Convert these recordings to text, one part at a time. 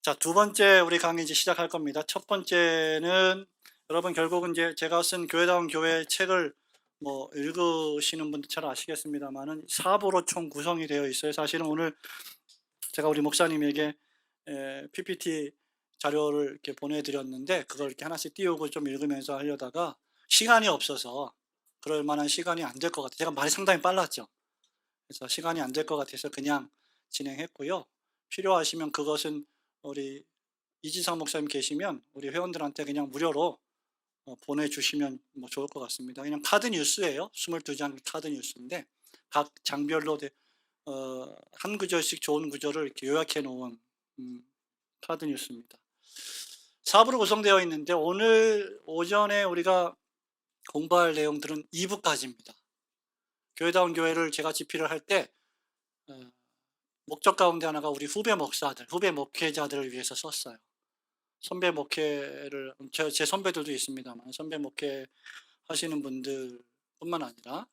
자, 두 번째 우리 강의 이제 시작할 겁니다. 첫 번째는 여러분 결국은 이제 제가 쓴 교회다운 교회 책을 뭐 읽으시는 분들 잘 아시겠습니다만은 4부로 총 구성이 되어 있어요. 사실은 오늘 제가 우리 목사님에게 PPT 자료를 이렇게 보내드렸는데 그걸 이렇게 하나씩 띄우고 좀 읽으면서 하려다가 시간이 없어서 그럴 만한 시간이 안 될 것 같아요. 제가 말이 상당히 빨랐죠. 그래서 시간이 안 될 것 같아서 그냥 진행했고요. 필요하시면 그것은 우리 이지상 목사님 계시면 우리 회원들한테 그냥 무료로 보내주시면 뭐 좋을 것 같습니다. 그냥 카드 뉴스예요. 22장 카드 뉴스인데 각 장별로 한 구절씩 좋은 구절을 이렇게 요약해 놓은 카드 뉴스입니다. 4부로 구성되어 있는데 오늘 오전에 우리가 공부할 내용들은 2부까지입니다. 교회다운 교회를 제가 집필을 할 때 목적 가운데 하나가 우리 후배 목사들, 후배 목회자들을 위해서 썼어요. 선배 목회를 제 선배들도 있습니다만 선배 목회 하시는 분들 뿐만 아니라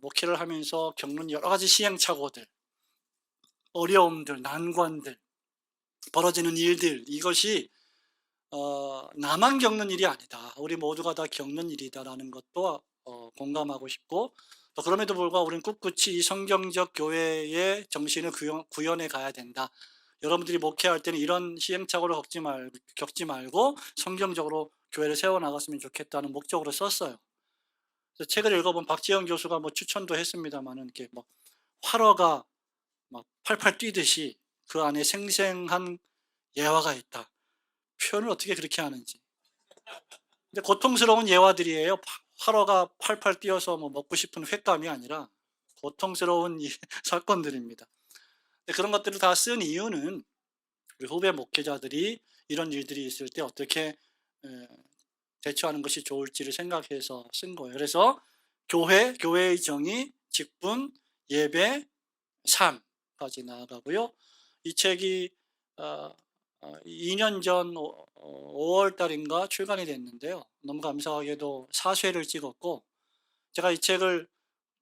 목회를 하면서 겪는 여러 가지 시행착오들, 어려움들, 난관들, 벌어지는 일들, 이것이 나만 겪는 일이 아니다. 우리 모두가 다 겪는 일이다라는 것도 공감하고 싶고, 또 그럼에도 불구하고 우리는 꿋꿋이 이 성경적 교회의 정신을 구현해 가야 된다. 여러분들이 목회할 때는 이런 시행착오를 겪지 말고 성경적으로 교회를 세워나갔으면 좋겠다는 목적으로 썼어요. 그래서 책을 읽어본 박지영 교수가 뭐 추천도 했습니다만은 이렇게 뭐 활어가 막 팔팔 뛰듯이 그 안에 생생한 예화가 있다. 표현을 어떻게 그렇게 하는지. 근데 고통스러운 예화들이에요. 활어가 팔팔 뛰어서 뭐 먹고 싶은 횟감이 아니라 고통스러운 사건들입니다. 그런 것들을 다 쓴 이유는 우리 후배 목회자들이 이런 일들이 있을 때 어떻게 대처하는 것이 좋을지를 생각해서 쓴 거예요. 그래서 교회의 정의, 직분, 예배, 삶까지 나아가고요. 이 책이 2년 전 5월 달인가 출간이 됐는데요. 너무 감사하게도 4쇄를 찍었고, 제가 이 책을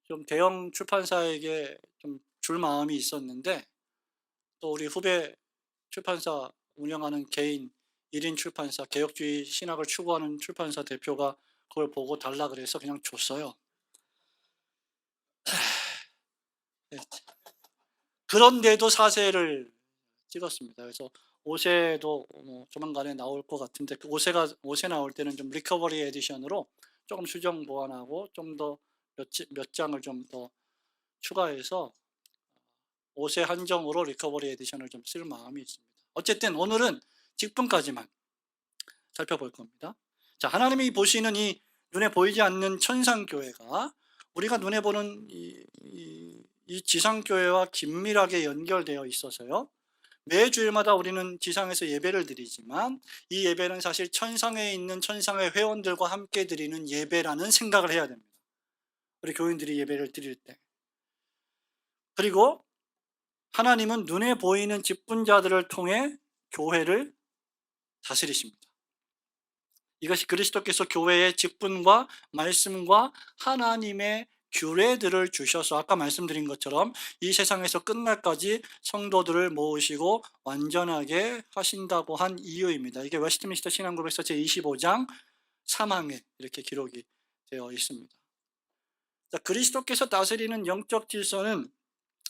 좀 대형 출판사에게 좀 줄 마음이 있었는데, 또 우리 후배 출판사 운영하는 개인 1인 출판사, 개혁주의 신학을 추구하는 출판사 대표가 그걸 보고 달라 그래서 그냥 줬어요. 그런데도 4쇄를 찍었습니다. 그래서 5쇄도 조만간에 나올 것 같은데, 그 5쇄 나올 때는 좀 리커버리 에디션으로 조금 수정 보완하고 좀 더 몇 장을 좀 더 추가해서 5쇄 한정으로 리커버리 에디션을 좀 쓸 마음이 있습니다. 어쨌든 오늘은 직분까지만 살펴볼 겁니다. 자, 하나님이 보시는 이 눈에 보이지 않는 천상교회가 우리가 눈에 보는 이 지상교회와 긴밀하게 연결되어 있어서요. 매 주일마다 우리는 지상에서 예배를 드리지만 이 예배는 사실 천상에 있는 천상의 회원들과 함께 드리는 예배라는 생각을 해야 됩니다. 우리 교인들이 예배를 드릴 때. 그리고 하나님은 눈에 보이는 직분자들을 통해 교회를 다스리십니다. 이것이 그리스도께서 교회의 직분과 말씀과 하나님의 규례들을 주셔서 아까 말씀드린 것처럼 이 세상에서 끝날까지 성도들을 모으시고 완전하게 하신다고 한 이유입니다. 이게 웨스트민스터 신앙고백서 제25장 3항에 이렇게 기록이 되어 있습니다. 자, 그리스도께서 다스리는 영적 질서는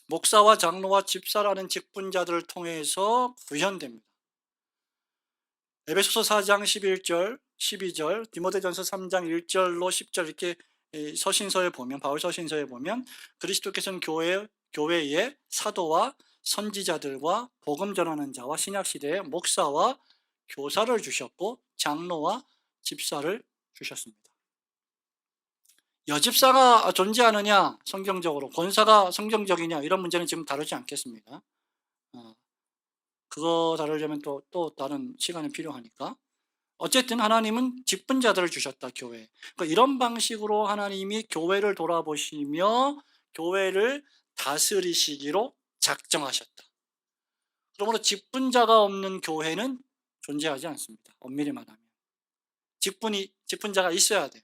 목사와 장로와 집사라는 직분자들을 통해서 구현됩니다. 에베소서 4장 11절, 12절, 디모데전서 3장 1절로 10절 이렇게 서신서에 보면, 바울 서신서에 보면 그리스도께서는 교회에 사도와 선지자들과 복음 전하는 자와 신약 시대에 목사와 교사를 주셨고 장로와 집사를 주셨습니다. 여집사가 존재하느냐 성경적으로, 권사가 성경적이냐 이런 문제는 지금 다루지 않겠습니다. 그거 다루려면 또 다른 시간이 필요하니까. 어쨌든 하나님은 직분자들을 주셨다, 교회. 그러니까 이런 방식으로 하나님이 교회를 돌아보시며 교회를 다스리시기로 작정하셨다. 그러므로 직분자가 없는 교회는 존재하지 않습니다. 엄밀히 말하면. 직분자가 있어야 돼요.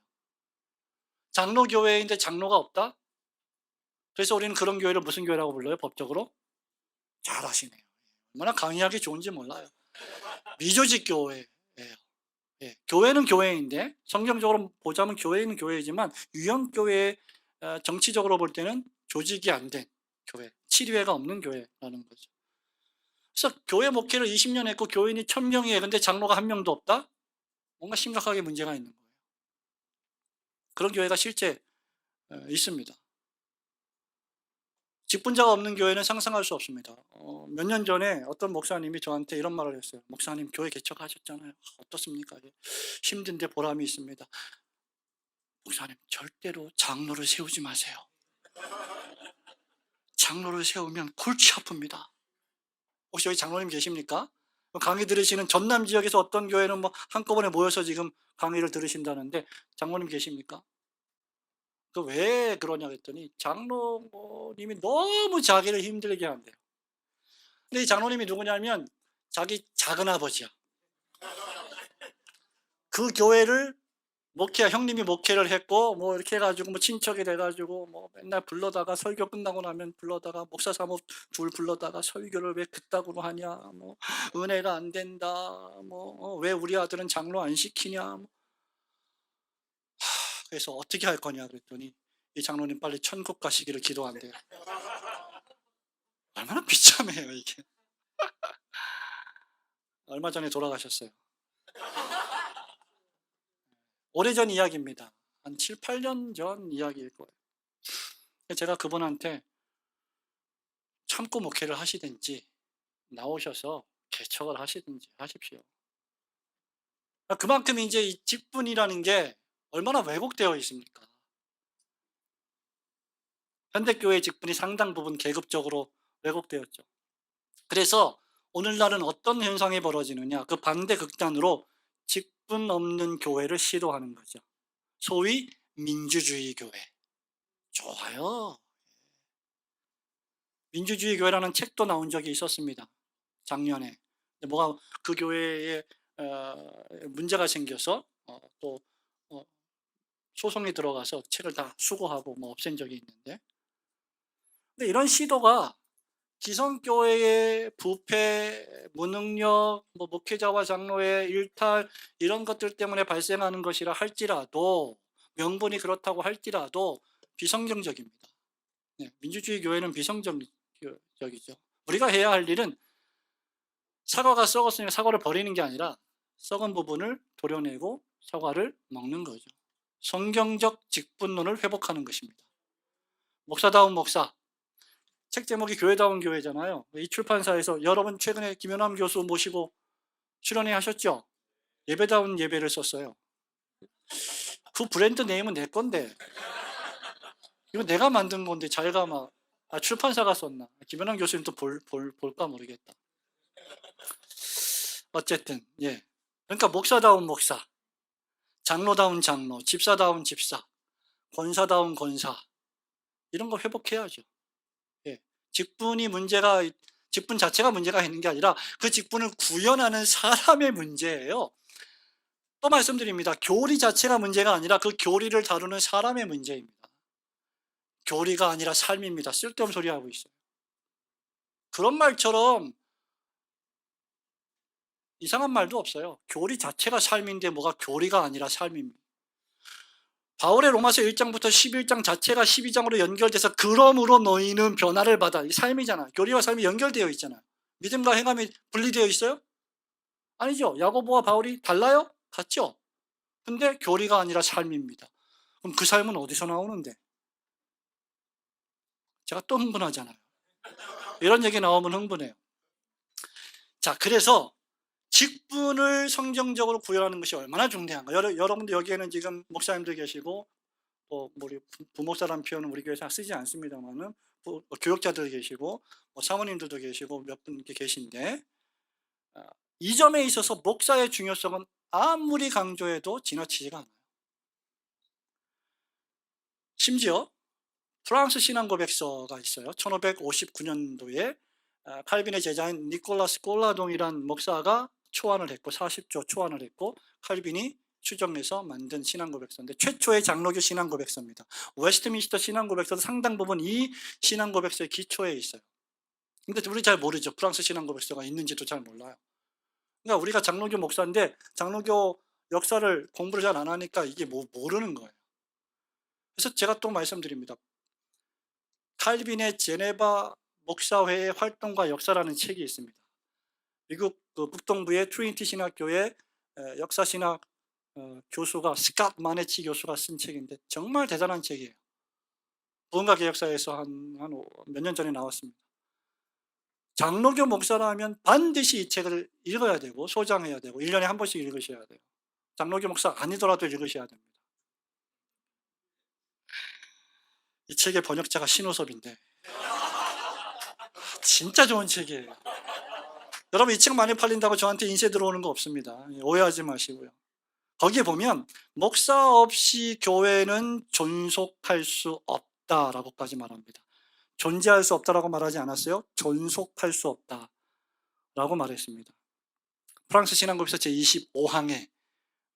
장로교회인데 장로가 없다? 그래서 우리는 그런 교회를 무슨 교회라고 불러요? 법적으로? 잘 아시네요. 얼마나 강의하기 좋은지 몰라요. 미조직 교회예요. 예, 교회는 교회인데 성경적으로 보자면 교회는 교회이지만 유형교회, 정치적으로 볼 때는 조직이 안 된 교회, 치료회가 없는 교회라는 거죠. 그래서 교회 목회를 20년 했고 교인이 1000명이에요. 근데 장로가 한 명도 없다? 뭔가 심각하게 문제가 있는 거예요. 그런 교회가 실제 있습니다. 직분자가 없는 교회는 상상할 수 없습니다. 몇 년 전에 어떤 목사님이 저한테 이런 말을 했어요. 목사님, 교회 개척하셨잖아요. 어떻습니까? 힘든데 보람이 있습니다. 목사님, 절대로 장로를 세우지 마세요. 장로를 세우면 골치 아픕니다. 혹시 여기 장로님 계십니까? 강의 들으시는 전남 지역에서 어떤 교회는 뭐 한꺼번에 모여서 지금 강의를 들으신다는데 장로님 계십니까? 그 왜 그러냐 그랬더니 장로님이 너무 자기를 힘들게 한대요. 근데 이 장로님이 누구냐면 자기 작은아버지야. 그 교회를 형님이 목회를 했고 뭐 이렇게 해가지고 뭐 친척이 돼가지고 뭐 맨날 불러다가 설교 끝나고 나면 불러다가 목사 사모 둘 불러다가 설교를 왜 그따구로 하냐, 뭐 은혜가 안 된다, 뭐 왜 우리 아들은 장로 안 시키냐, 뭐. 그래서 어떻게 할 거냐 그랬더니 이 장로님 빨리 천국 가시기를 기도한대요. 얼마나 비참해요 이게. 얼마 전에 돌아가셨어요. 오래전 이야기입니다. 한 7, 8년 전 이야기일 거예요. 제가 그분한테 참고 목회를 하시든지 나오셔서 개척을 하시든지 하십시오. 그만큼 이제 이 직분이라는 게 얼마나 왜곡되어 있습니까? 현대교회 직분이 상당 부분 계급적으로 왜곡되었죠. 그래서 오늘날은 어떤 현상이 벌어지느냐, 그 반대 극단으로 직분 없는 교회를 시도하는 거죠. 소위 민주주의 교회. 좋아요. 민주주의 교회라는 책도 나온 적이 있었습니다. 작년에. 뭐가 그 교회에 문제가 생겨서 또 소송이 들어가서 책을 다 수거하고 뭐 없앤 적이 있는데, 근데 이런 시도가 기성교회의 부패, 무능력, 뭐 목회자와 장로의 일탈 이런 것들 때문에 발생하는 것이라 할지라도, 명분이 그렇다고 할지라도 비성경적입니다. 네, 민주주의 교회는 비성경적이죠. 우리가 해야 할 일은 사과가 썩었으니까 사과를 버리는 게 아니라 썩은 부분을 도려내고 사과를 먹는 거죠. 성경적 직분론을 회복하는 것입니다. 목사다운 목사, 책 제목이 교회다운 교회잖아요. 이 출판사에서 여러분 최근에 김연남 교수 모시고 출연회 하셨죠? 예배다운 예배를 썼어요. 그 브랜드 네임은 내 건데, 이거 내가 만든 건데 자기가 막 출판사가 썼나? 김연남 교수님 또 볼까 모르겠다. 어쨌든 예, 그러니까 목사다운 목사, 장로다운 장로, 집사다운 집사, 권사다운 권사, 이런 거 회복해야죠. 예. 직분 자체가 문제가 있는 게 아니라 그 직분을 구현하는 사람의 문제예요. 또 말씀드립니다. 교리 자체가 문제가 아니라 그 교리를 다루는 사람의 문제입니다. 교리가 아니라 삶입니다. 쓸데없는 소리 하고 있어요. 그런 말처럼 이상한 말도 없어요. 교리 자체가 삶인데 뭐가 교리가 아니라 삶입니다. 바울의 로마서 1장부터 11장 자체가 12장으로 연결돼서 그러므로 너희는 변화를 받아. 이 삶이잖아. 교리와 삶이 연결되어 있잖아. 믿음과 행함이 분리되어 있어요? 아니죠. 야고보와 바울이 달라요? 같죠. 근데 교리가 아니라 삶입니다. 그럼 그 삶은 어디서 나오는데? 제가 또 흥분하잖아요. 이런 얘기 나오면 흥분해요. 자, 그래서 직분을 성경적으로 구현하는 것이 얼마나 중요한가. 여러분들 여기에는 지금 목사님도 계시고 또 우리 부목사라는 표현은 우리 교회에서 쓰지 않습니다만은 교역자들 계시고 사모님들도 계시고 몇 분 이렇게 계신데, 이 점에 있어서 목사의 중요성은 아무리 강조해도 지나치지가 않아요. 심지어 프랑스 신앙고백서가 있어요. 1559년도에 칼빈의 제자인 니콜라스 꼴라동이란 목사가 초안을 했고 40조 초안을 했고 칼빈이 추정해서 만든 신앙고백서인데 최초의 장로교 신앙고백서입니다. 웨스트민스터 신앙고백서도 상당 부분 이 신앙고백서의 기초에 있어요. 근데 우리 잘 모르죠. 프랑스 신앙고백서가 있는지도 잘 몰라요. 그러니까 우리가 장로교 목사인데 장로교 역사를 공부를 잘 안 하니까 이게 모르는 거예요. 그래서 제가 또 말씀드립니다. 칼빈의 제네바 목사회의 활동과 역사라는 책이 있습니다. 미국 북동부의 트리니티 신학교의 역사신학 교수가 스캇 마네치 교수가 쓴 책인데 정말 대단한 책이에요. 부흥과 개혁사에서 한 몇 년 전에 나왔습니다. 장로교 목사라면 반드시 이 책을 읽어야 되고 소장해야 되고 1년에 한 번씩 읽으셔야 돼요. 장로교 목사 아니더라도 읽으셔야 됩니다. 이 책의 번역자가 신우섭인데 진짜 좋은 책이에요. 여러분 이 책 많이 팔린다고 저한테 인쇄 들어오는 거 없습니다. 오해하지 마시고요. 거기에 보면 목사 없이 교회는 존속할 수 없다라고까지 말합니다. 존재할 수 없다라고 말하지 않았어요. 존속할 수 없다라고 말했습니다. 프랑스 신앙고백서 제25항에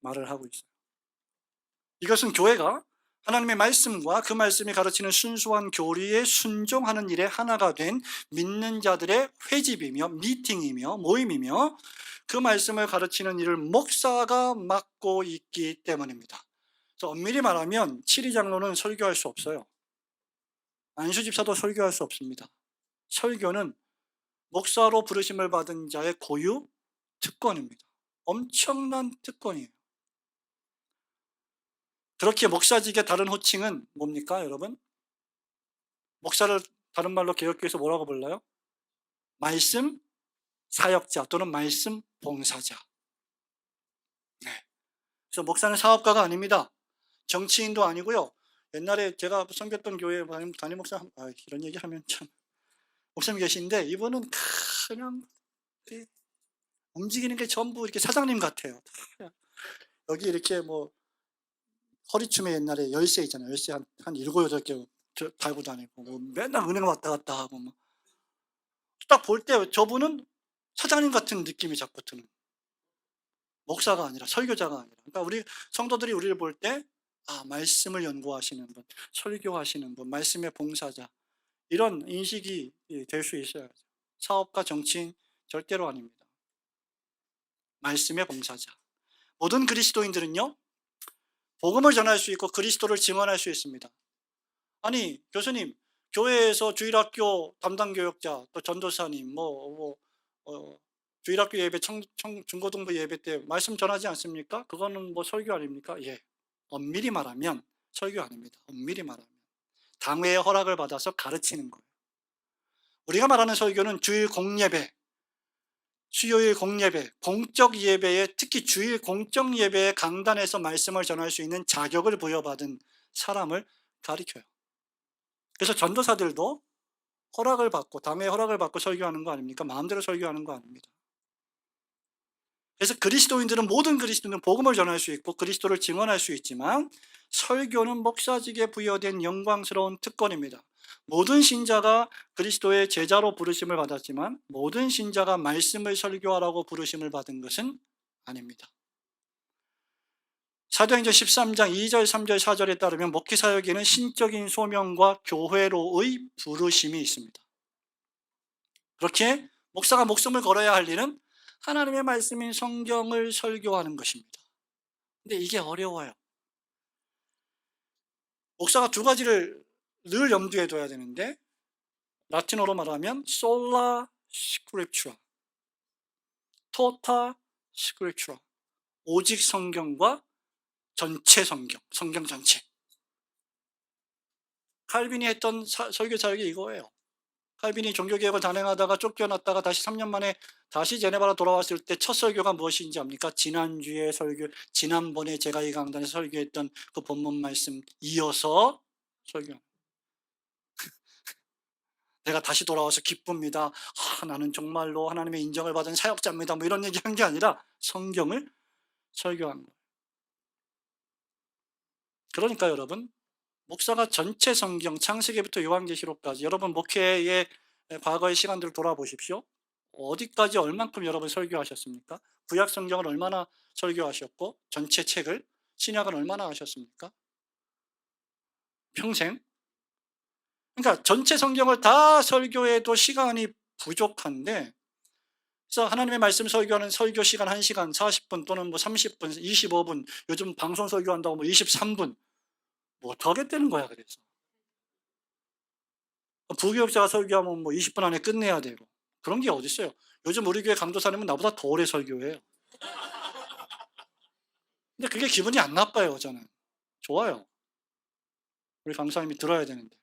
말을 하고 있어요. 이것은 교회가 하나님의 말씀과 그 말씀이 가르치는 순수한 교리에 순종하는 일에 하나가 된 믿는 자들의 회집이며 미팅이며 모임이며 그 말씀을 가르치는 일을 목사가 맡고 있기 때문입니다. 그래서 엄밀히 말하면 7위 장로는 설교할 수 없어요. 안수 집사도 설교할 수 없습니다. 설교는 목사로 부르심을 받은 자의 고유 특권입니다. 엄청난 특권이에요. 그렇게 목사직의 다른 호칭은 뭡니까, 여러분? 목사를 다른 말로 개혁교에서 뭐라고 불러요? 말씀 사역자 또는 말씀 봉사자. 네. 그래서 목사는 사업가가 아닙니다. 정치인도 아니고요. 옛날에 제가 섬겼던 교회 담임 목사, 이런 얘기하면 참 목사님 계신데 이분은 그냥 움직이는 게 전부 이렇게 사장님 같아요. 여기 이렇게 뭐 허리춤에 옛날에 열쇠 있잖아요. 열쇠 한 7, 8개 달고 다니고 뭐 맨날 은행 왔다 갔다 하고 막. 딱 볼 때 저분은 사장님 같은 느낌이 자꾸 드는, 목사가 아니라 설교자가 아니라. 그러니까 우리 성도들이 우리를 볼 때 말씀을 연구하시는 분, 설교하시는 분, 말씀의 봉사자, 이런 인식이 될 수 있어야죠. 사업가, 정치인 절대로 아닙니다. 말씀의 봉사자. 모든 그리스도인들은요, 복음을 전할 수 있고 그리스도를 증언할 수 있습니다. 아니 교수님, 교회에서 주일학교 담당 교역자 또 전도사님 주일학교 예배 중고등부 예배 때 말씀 전하지 않습니까? 그거는 뭐 설교 아닙니까? 예, 엄밀히 말하면 설교 아닙니다. 엄밀히 말하면 당회의 허락을 받아서 가르치는 거예요. 우리가 말하는 설교는 주일 공예배, 수요일 공예배, 공적 예배에, 특히 주일 공적 예배의 강단에서 말씀을 전할 수 있는 자격을 부여받은 사람을 가리켜요. 그래서 전도사들도 허락을 받고 당회 허락을 받고 설교하는 거 아닙니까? 마음대로 설교하는 거 아닙니다. 그래서 모든 그리스도인들은 복음을 전할 수 있고 그리스도를 증언할 수 있지만 설교는 목사직에 부여된 영광스러운 특권입니다. 모든 신자가 그리스도의 제자로 부르심을 받았지만 모든 신자가 말씀을 설교하라고 부르심을 받은 것은 아닙니다. 사도행전 13장 2절, 3절, 4절에 따르면 목회사역에는 신적인 소명과 교회로의 부르심이 있습니다. 그렇게 목사가 목숨을 걸어야 할 일은 하나님의 말씀인 성경을 설교하는 것입니다. 근데 이게 어려워요. 목사가 두 가지를 늘 염두에 둬야 되는데, 라틴어로 말하면 sola scriptura, tota scriptura, 오직 성경과 전체 성경 전체. 칼빈이 했던 설교 자격이 이거예요. 칼빈이 종교개혁을 단행하다가 쫓겨났다가 다시 3년 만에 다시 제네바로 돌아왔을 때 첫 설교가 무엇인지 압니까? 지난주에 지난번에 제가 이 강단에서 설교했던 그 본문 말씀 이어서 설교. 내가 다시 돌아와서 기쁩니다. 나는 정말로 하나님의 인정을 받은 사역자입니다. 뭐 이런 얘기한 게 아니라 성경을 설교한 거예요. 그러니까 여러분, 목사가 전체 성경 창세기부터 요한계시록까지, 여러분 목회의 과거의 시간들을 돌아보십시오. 어디까지 얼만큼 여러분 설교하셨습니까? 구약 성경을 얼마나 설교하셨고 전체 책을, 신약은 얼마나 하셨습니까? 평생? 그러니까 전체 성경을 다 설교해도 시간이 부족한데, 그래서 하나님의 말씀 설교하는 설교 시간 1시간 40분 또는 뭐 30분, 25분, 요즘 방송 설교한다고 뭐 23분, 뭐 더 하겠다는 거야. 그래서 부교육자가 설교하면 뭐 20분 안에 끝내야 되고, 그런 게 어디 있어요. 요즘 우리 교회 강도사님은 나보다 더 오래 설교해요. 근데 그게 기분이 안 나빠요. 저는 좋아요. 우리 강사님이 들어야 되는데.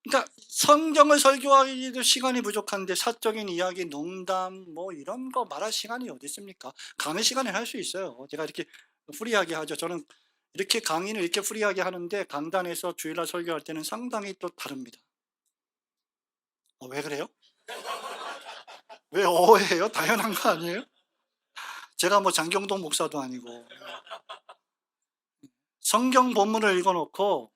그러니까 성경을 설교하기도 시간이 부족한데 사적인 이야기, 농담 뭐 이런 거 말할 시간이 어디 있습니까? 강의 시간에 할 수 있어요. 제가 이렇게 프리하게 하죠. 저는 이렇게 강의는 이렇게 프리하게 하는데 강단에서 주일날 설교할 때는 상당히 또 다릅니다. 왜 그래요? 왜 오해해요? 당연한 거 아니에요? 제가 뭐 장경동 목사도 아니고. 성경 본문을 읽어놓고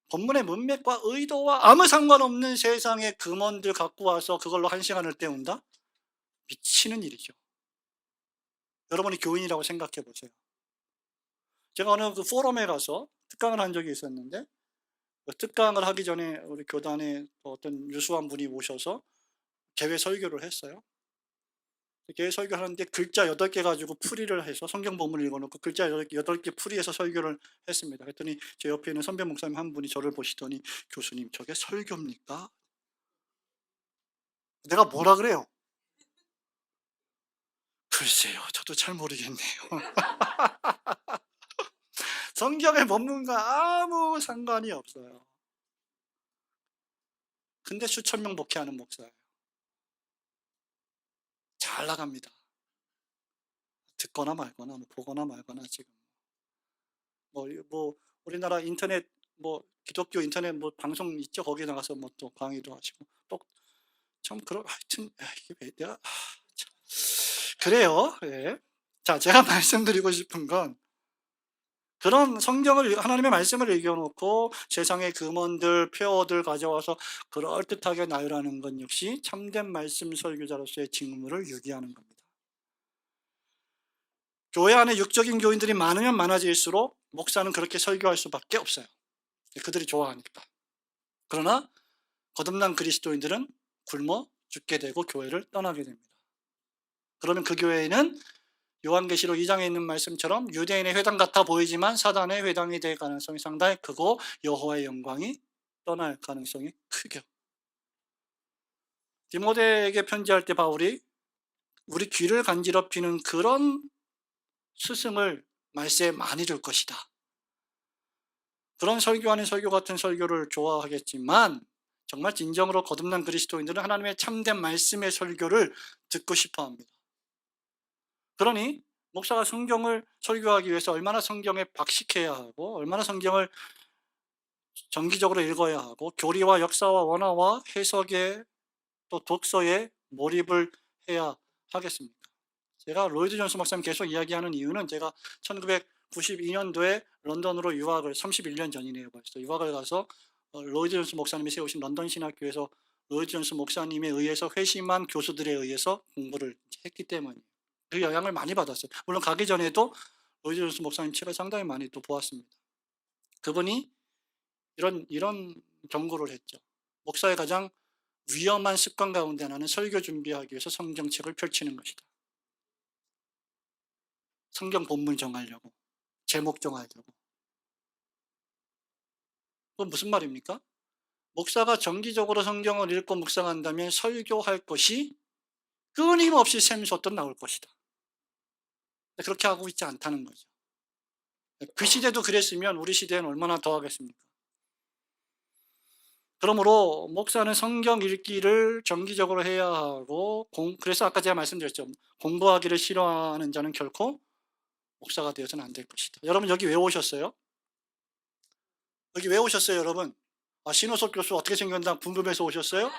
본문의 문맥과 의도와 아무 상관없는 세상의 금원들 갖고 와서 그걸로 1시간을 때운다? 미치는 일이죠. 여러분이 교인이라고 생각해 보세요. 제가 어느 그 포럼에 가서 특강을 한 적이 있었는데, 그 특강을 하기 전에 우리 교단에 어떤 유수한 분이 오셔서 개회 설교를 했어요. 개회 설교하는데 글자 8개 가지고 풀이를 해서 성경 본문을 읽어놓고 글자 8개 풀이해서 설교를 했습니다. 그랬더니 제 옆에 있는 선배 목사님 한 분이 저를 보시더니, 교수님 저게 설교입니까? 내가 뭐라 그래요? 글쎄요, 저도 잘 모르겠네요. 성경의 본문과 아무 상관이 없어요. 근데 수천 명 목회하는 목사예요. 잘 나갑니다. 듣거나 말거나, 뭐 보거나 말거나 지금. 뭐 우리나라 인터넷, 뭐 기독교 인터넷 뭐 방송 있죠. 거기에 나가서 뭐 또 강의도 하시고. 또 참 하여튼 이게 왜 내가 참. 그래요. 예. 자, 제가 말씀드리고 싶은 건, 그런 성경을 하나님의 말씀을 읽어놓고 세상의 금원들, 폐허들 가져와서 그럴듯하게 나열하는 건 역시 참된 말씀 설교자로서의 직무를 유기하는 겁니다. 교회 안에 육적인 교인들이 많으면 많아질수록 목사는 그렇게 설교할 수밖에 없어요. 그들이 좋아하니까. 그러나 거듭난 그리스도인들은 굶어 죽게 되고 교회를 떠나게 됩니다. 그러면 그 교회는 요한계시록 2장에 있는 말씀처럼 유대인의 회당 같아 보이지만 사단의 회당이 될 가능성이 상당히 크고 여호와의 영광이 떠날 가능성이 크죠. 디모데에게 편지할 때 바울이 우리 귀를 간지럽히는 그런 스승을 말세에 많이 줄 것이다. 그런 설교 아닌 설교 같은 설교를 좋아하겠지만, 정말 진정으로 거듭난 그리스도인들은 하나님의 참된 말씀의 설교를 듣고 싶어 합니다. 그러니 목사가 성경을 설교하기 위해서 얼마나 성경에 박식해야 하고, 얼마나 성경을 정기적으로 읽어야 하고, 교리와 역사와 원어와 해석에 또 독서에 몰입을 해야 하겠습니까? 제가 로이드 존스 목사님 계속 이야기하는 이유는, 제가 1992년도에 런던으로 유학을, 31년 전이네요 벌써, 유학을 가서 로이드 존스 목사님이 세우신 런던 신학교에서 로이드 존스 목사님에 의해서 회심한 교수들에 의해서 공부를 했기 때문이에요. 그 영향을 많이 받았어요. 물론 가기 전에도 로이드 존스 목사님 책을 상당히 많이 또 보았습니다. 그분이 이런 경고를 했죠. 목사의 가장 위험한 습관 가운데 하나는 설교 준비하기 위해서 성경책을 펼치는 것이다. 성경 본문 정하려고, 제목 정하려고. 그건 무슨 말입니까? 목사가 정기적으로 성경을 읽고 묵상한다면 설교할 것이 끊임없이 샘솟듯 나올 것이다. 그렇게 하고 있지 않다는 거죠. 그 시대도 그랬으면 우리 시대는 얼마나 더 하겠습니까? 그러므로 목사는 성경 읽기를 정기적으로 해야 하고, 그래서 아까 제가 말씀드렸죠. 공부하기를 싫어하는 자는 결코 목사가 되어서는 안 될 것이다. 여러분 여기 왜 오셨어요? 여기 왜 오셨어요, 여러분? 신호섭 교수 어떻게 생겼나 궁금해서 오셨어요?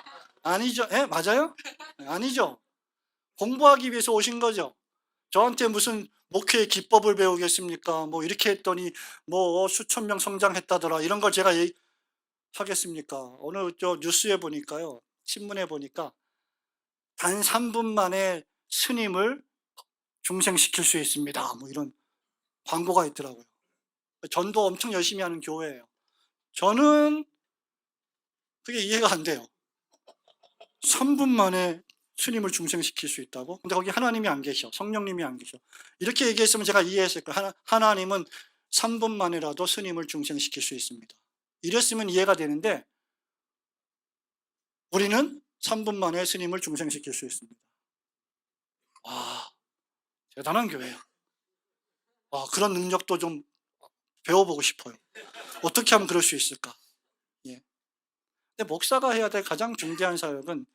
아니죠. 맞아요? 아니죠. 공부하기 위해서 오신 거죠. 저한테 무슨 목회의 기법을 배우겠습니까? 뭐 이렇게 했더니 뭐 수천 명 성장했다더라, 이런 걸 제가 하겠습니까? 오늘 저 뉴스에 보니까요, 신문에 보니까 단 3분 만에 스님을 중생시킬 수 있습니다, 뭐 이런 광고가 있더라고요. 전도 엄청 열심히 하는 교회예요. 저는 그게 이해가 안 돼요. 3분 만에 스님을 중생시킬 수 있다고? 근데 거기 하나님이 안 계셔. 성령님이 안 계셔. 이렇게 얘기했으면 제가 이해했을 거예요. 하나님은 3분 만이라도 스님을 중생시킬 수 있습니다. 이랬으면 이해가 되는데 우리는 3분 만에 스님을 중생시킬 수 있습니다. 와, 대단한 교회야. 그런 능력도 좀 배워보고 싶어요. 어떻게 하면 그럴 수 있을까? 예. 근데 목사가 해야 될 가장 중대한 사역은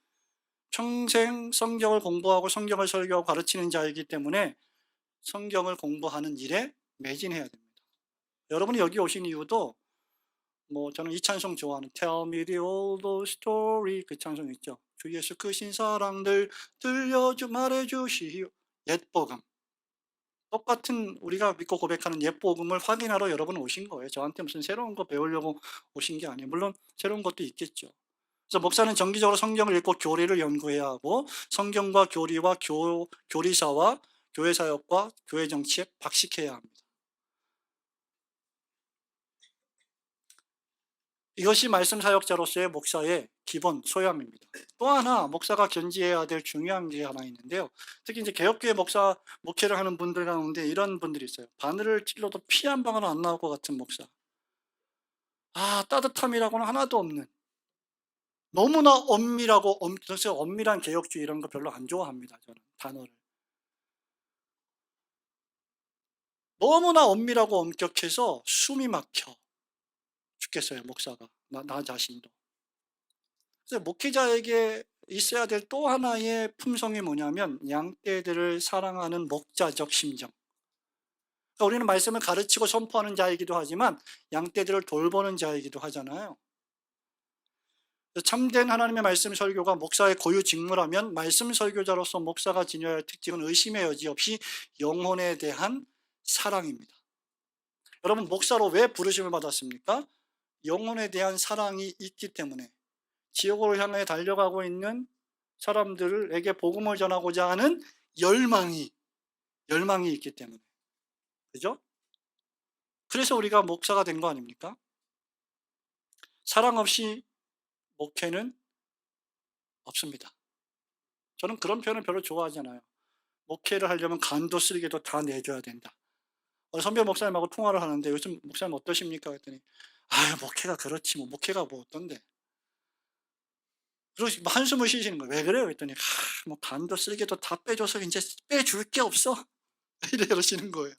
평생 성경을 공부하고 성경을 설교하고 가르치는 자이기 때문에 성경을 공부하는 일에 매진해야 됩니다. 여러분이 여기 오신 이유도 저는 이 찬송 좋아하는 Tell me the old story 그 찬송 있죠. 주 예수 크신 사랑들 말해주시오. 옛 복음. 똑같은 우리가 믿고 고백하는 옛 복음을 확인하러 여러분 오신 거예요. 저한테 무슨 새로운 거 배우려고 오신 게 아니에요. 물론 새로운 것도 있겠죠. 그래서 목사는 정기적으로 성경을 읽고 교리를 연구해야 하고 성경과 교리와 교리사와 교회 사역과 교회 정치에 박식해야 합니다. 이것이 말씀 사역자로서의 목사의 기본 소양입니다. 또 하나 목사가 견지해야 될 중요한 게 하나 있는데요. 특히 이제 개혁교회 목회를 하는 분들 가운데 이런 분들이 있어요. 바늘을 찔러도 피 한 방울 안 나올 것 같은 목사. 따뜻함이라고는 하나도 없는. 너무나 엄밀하고 그래서 엄밀한 개혁주의 이런 거 별로 안 좋아합니다. 저는 단어를. 너무나 엄밀하고 엄격해서 숨이 막혀 죽겠어요. 목사가. 나 자신도. 그래서 목회자에게 있어야 될 또 하나의 품성이 뭐냐면 양떼들을 사랑하는 목자적 심정. 그러니까 우리는 말씀을 가르치고 선포하는 자이기도 하지만 양떼들을 돌보는 자이기도 하잖아요. 참된 하나님의 말씀 설교가 목사의 고유 직무라면 말씀 설교자로서 목사가 지녀야 할 특징은 의심의 여지 없이 영혼에 대한 사랑입니다. 여러분 목사로 왜 부르심을 받았습니까? 영혼에 대한 사랑이 있기 때문에 지옥으로 향해 달려가고 있는 사람들에게 복음을 전하고자 하는 열망이 있기 때문에. 그죠? 그래서 우리가 목사가 된 거 아닙니까? 사랑 없이 목회는 없습니다. 저는 그런 표현을 별로 좋아하지 않아요. 목회를 하려면 간도 쓰레기도 다 내줘야 된다. 선배 목사님하고 통화를 하는데 요즘 목사님 어떠십니까? 그랬더니 목회가 그렇지 목회가 어떤데. 그러시 한숨을 쉬시는 거예요. 왜 그래요? 그랬더니 간도 쓰레기도 다 빼줘서 이제 빼줄 게 없어. 이러시는 거예요.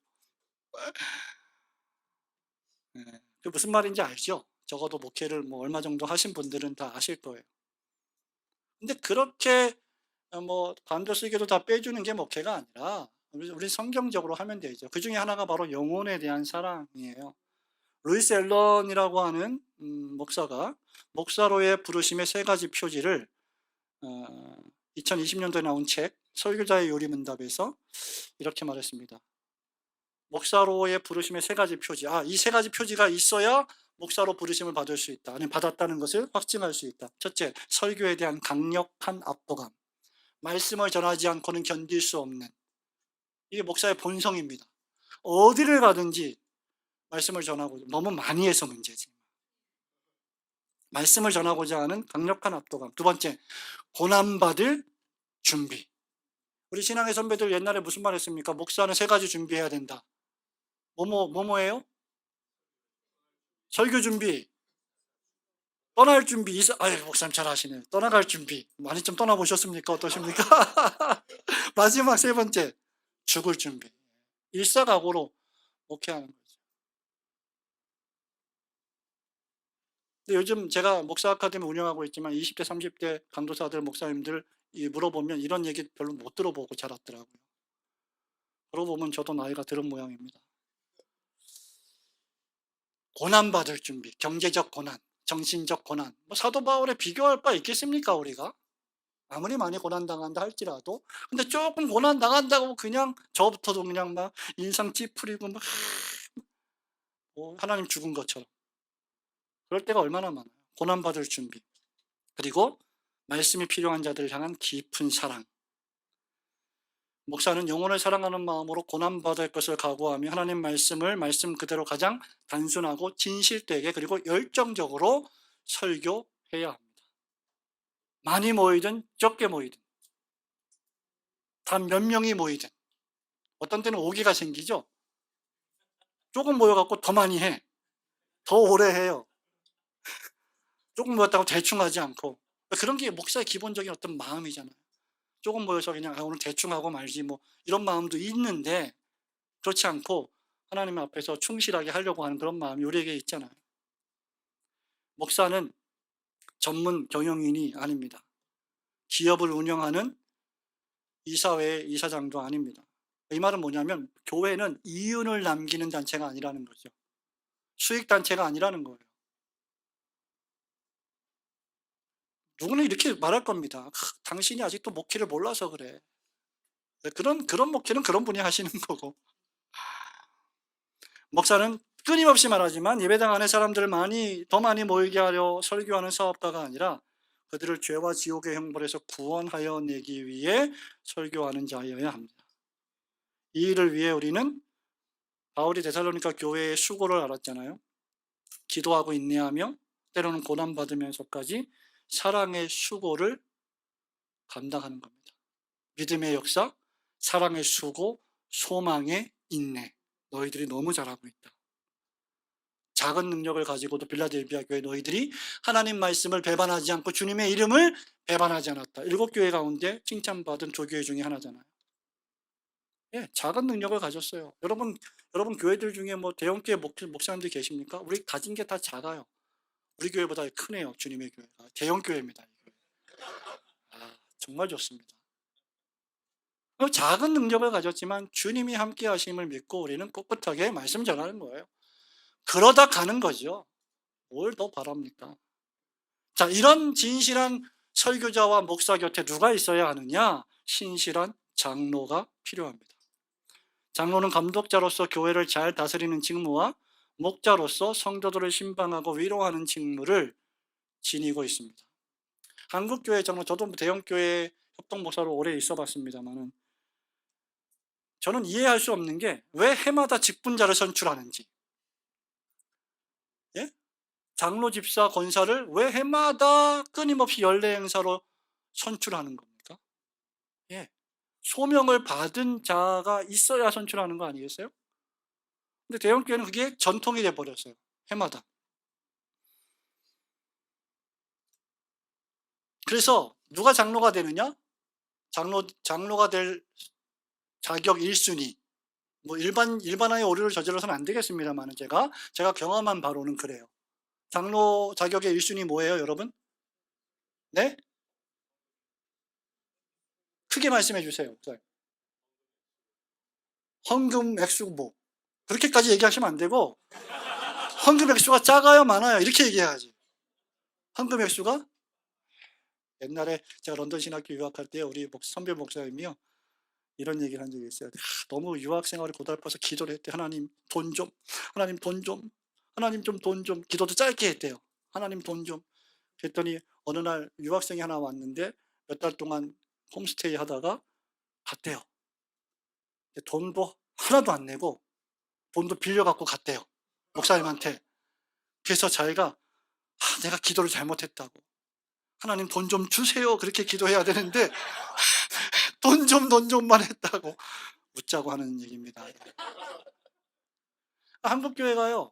네. 그 무슨 말인지 알죠? 적어도 목회를 얼마 정도 하신 분들은 다 아실 거예요. 근데 그렇게 간도 쓰레기도 다 빼주는 게 목회가 아니라 우리 성경적으로 하면 되죠. 그 중에 하나가 바로 영혼에 대한 사랑이에요. 루이스 앨런이라고 하는 목사가 목사로의 부르심의 3가지 표지를 2020년도에 나온 책 설교자의 요리문답에서 이렇게 말했습니다. 목사로의 부르심의 3가지 표지. 이 3가지 표지가 있어야 목사로 부르심을 받을 수 있다. 아니면 받았다는 것을 확증할 수 있다. 첫째, 설교에 대한 강력한 압도감. 말씀을 전하지 않고는 견딜 수 없는. 이게 목사의 본성입니다. 어디를 가든지 말씀을 전하고 너무 많이 해서 문제지. 말씀을 전하고자 하는 강력한 압도감. 두 번째, 고난받을 준비. 우리 신앙의 선배들 옛날에 무슨 말 했습니까? 목사는 3가지 준비해야 된다. 뭐예요? 설교 준비, 떠날 준비. 목사님 잘 아시네요. 떠나갈 준비. 많이 좀 떠나보셨습니까? 어떠십니까? 마지막 3번째, 죽을 준비. 일사각오로 목회하는 거죠. 근데 요즘 제가 목사 아카데미 운영하고 있지만 20대, 30대 강도사들, 목사님들 물어보면 이런 얘기 별로 못 들어보고 자랐더라고요. 그러고 보면 저도 나이가 들은 모양입니다. 고난받을 준비, 경제적 고난, 정신적 고난. 사도 바울에 비교할 바 있겠습니까, 우리가? 아무리 많이 고난당한다 할지라도. 근데 조금 고난당한다고 그냥 저부터도 그냥 막 인상 찌푸리고 막 하나님 죽은 것처럼. 그럴 때가 얼마나 많아요. 고난받을 준비. 그리고 말씀이 필요한 자들을 향한 깊은 사랑. 목사는 영혼을 사랑하는 마음으로 고난받을 것을 각오하며 하나님 말씀을 말씀 그대로 가장 단순하고 진실되게 그리고 열정적으로 설교해야 합니다. 많이 모이든 적게 모이든 단 몇 명이 모이든 어떤 때는 오기가 생기죠. 조금 모여갖고 더 많이 해. 더 오래 해요. 조금 모였다고 대충 하지 않고. 그런 게 목사의 기본적인 어떤 마음이잖아요. 조금 모여서 그냥 오늘 대충 하고 말지 뭐 이런 마음도 있는데 그렇지 않고 하나님 앞에서 충실하게 하려고 하는 그런 마음이 우리에게 있잖아요. 목사는 전문 경영인이 아닙니다. 기업을 운영하는 이사회의 이사장도 아닙니다. 이 말은 뭐냐면 교회는 이윤을 남기는 단체가 아니라는 거죠. 수익 단체가 아니라는 거예요. 누구는 이렇게 말할 겁니다. 당신이 아직도 목회를 몰라서 그래. 그런 목회는 그런 분이 하시는 거고. 목사는 끊임없이 말하지만 예배당 안에 사람들을 더 많이 모이게 하려 설교하는 사업가가 아니라 그들을 죄와 지옥의 형벌에서 구원하여 내기 위해 설교하는 자여야 합니다. 이 일을 위해 우리는 바울이 데살로니가 교회의 수고를 알았잖아요. 기도하고 인내하며 때로는 고난받으면서까지 사랑의 수고를 감당하는 겁니다. 믿음의 역사, 사랑의 수고, 소망의 인내. 너희들이 너무 잘하고 있다. 작은 능력을 가지고도 빌라델비아 교회 너희들이 하나님 말씀을 배반하지 않고 주님의 이름을 배반하지 않았다. 7교회 가운데 칭찬받은 조교회 중에 하나잖아요. 예, 작은 능력을 가졌어요. 여러분 교회들 중에 뭐 대형교회 목사님들 계십니까? 우리 가진 게 다 작아요. 우리 교회보다 크네요. 주님의 교회가. 대형교회입니다. 정말 좋습니다. 작은 능력을 가졌지만 주님이 함께 하심을 믿고 우리는 꿋꿋하게 말씀 전하는 거예요. 그러다 가는 거죠. 뭘 더 바랍니까? 자, 이런 진실한 설교자와 목사 곁에 누가 있어야 하느냐? 신실한 장로가 필요합니다. 장로는 감독자로서 교회를 잘 다스리는 직무와 목자로서 성도들을 신방하고 위로하는 직무를 지니고 있습니다. 한국교회 장로, 저도 대형교회 협동목사로 오래 있어봤습니다만 저는 이해할 수 없는 게 왜 해마다 직분자를 선출하는지, 예? 장로, 집사, 권사를 왜 해마다 끊임없이 연례 행사로 선출하는 겁니까? 예. 소명을 받은 자가 있어야 선출하는 거 아니겠어요? 근데 대형교회는 그게 전통이 돼버렸어요. 해마다. 그래서 누가 장로가 되느냐? 장로가 될 자격 1순위. 뭐 일반화의 오류를 저질러서는 안 되겠습니다만 제가 경험한 바로는 그래요. 장로 자격의 1순위 뭐예요, 여러분? 네? 크게 말씀해 주세요. 헌금 액수 뭐 그렇게까지 얘기하시면 안 되고 헌금 액수가 작아요, 많아요? 이렇게 얘기해야지. 헌금 액수가 옛날에 제가 런던 신학교 유학할 때 우리 선배 목사님이요 이런 얘기를 한 적이 있어요. 너무 유학 생활이 고달파서 기도를 했대. 하나님 돈 좀, 하나님 돈 좀, 하나님 좀 돈 좀. 기도도 짧게 했대요. 하나님 돈 좀. 그랬더니 어느 날 유학생이 하나 왔는데 몇 달 동안 홈스테이 하다가 갔대요. 돈도 하나도 안 내고 돈도 빌려갖고 갔대요. 목사님한테. 그래서 자기가 내가 기도를 잘못했다고. 하나님 돈 좀 주세요. 그렇게 기도해야 되는데 돈 좀만 했다고 웃자고 하는 얘기입니다. 한국교회가요.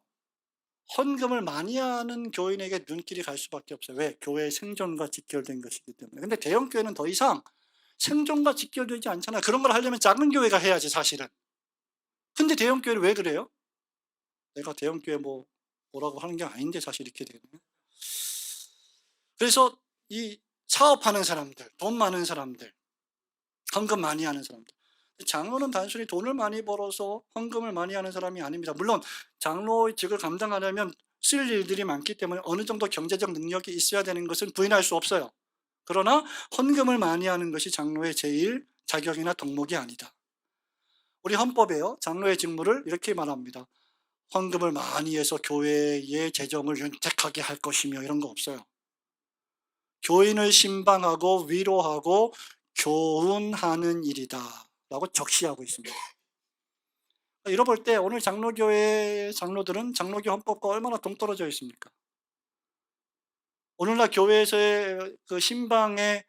헌금을 많이 하는 교인에게 눈길이 갈 수밖에 없어요. 왜? 교회의 생존과 직결된 것이기 때문에. 근데 대형교회는 더 이상 생존과 직결되지 않잖아요. 그런 걸 하려면 작은 교회가 해야지 사실은. 근데 대형교회는 왜 그래요? 내가 대형교회 뭐라고 하는 게 아닌데 사실 이렇게 되네. 그래서 이 사업하는 사람들, 돈 많은 사람들, 헌금 많이 하는 사람들. 장로는 단순히 돈을 많이 벌어서 헌금을 많이 하는 사람이 아닙니다. 물론 장로직을 감당하려면 쓸 일들이 많기 때문에 어느 정도 경제적 능력이 있어야 되는 것은 부인할 수 없어요. 그러나 헌금을 많이 하는 것이 장로의 제일 자격이나 덕목이 아니다. 우리 헌법에요. 장로의 직무를 이렇게 말합니다. 헌금을 많이 해서 교회의 재정을 윤택하게 할 것이며 이런 거 없어요. 교인을 신방하고 위로하고 교훈하는 일이다 라고 적시하고 있습니다. 이뤄볼 때 오늘 장로교회 장로들은 장로교 헌법과 얼마나 동떨어져 있습니까? 오늘날 교회에서의 그 신방의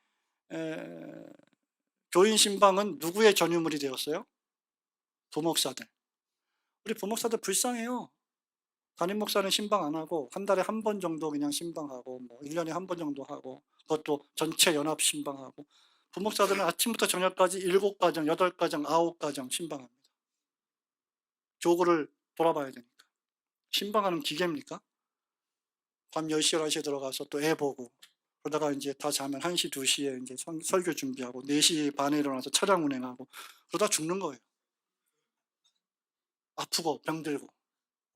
교인 신방은 누구의 전유물이 되었어요? 부목사들. 우리 부목사들 불쌍해요. 담임 목사는 신방 안 하고 한 달에 한 번 정도 그냥 신방하고 뭐 1년에 한 번 정도 하고 그것도 전체 연합 신방하고 부목사들은 아침부터 저녁까지 7가정, 8가정, 9가정 신방합니다. 교구를 돌아봐야 되니까. 신방하는 기계입니까? 밤 10시, 11시에 들어가서 또 애 보고 그러다가 이제 다 자면 1시, 2시에 이제 설교 준비하고 4시 반에 일어나서 차량 운행하고 그러다 죽는 거예요. 아프고 병들고.